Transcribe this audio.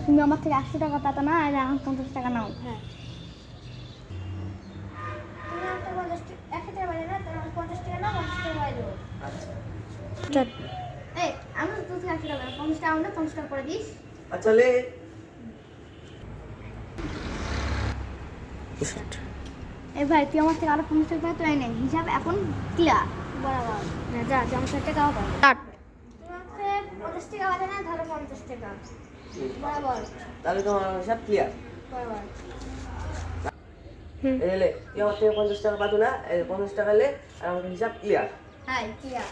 তুমি আমার থেকে 80 টাকা পাতো না, আর এখন 50 টাকা নাও। হ্যাঁ তুমি আমাকে 50 টাকা বাড়ি না, তোমার 50 টাকা নাও, 50 টাকা বাড়ি দেবো। স্টার্ট। এই আমি তো তুই 80 টাকা 50 টাকা না 50 টাকা করে দিস। আচ্ছা লে এই ভাই তুই আমার থেকে আরো 50 টাকা পাতো, এই নে হিসাব এখন ক্লিয়ার বরাবর না। যা তুই আমার 60 টাকাও পাবো। স্টার্ট। তুমি আমাকে 50 টাকা বাড়ি না, ধরো 50 টাকা বরাবর তাহলে তোমার হিসাব ক্লিয়ার। বরাবর। এলে তুই আমার থেকে 50 টাকা পাতো না, 50 টাকা লে আর আমার হিসাব ক্লিয়ার। হ্যাঁ ক্লিয়ার।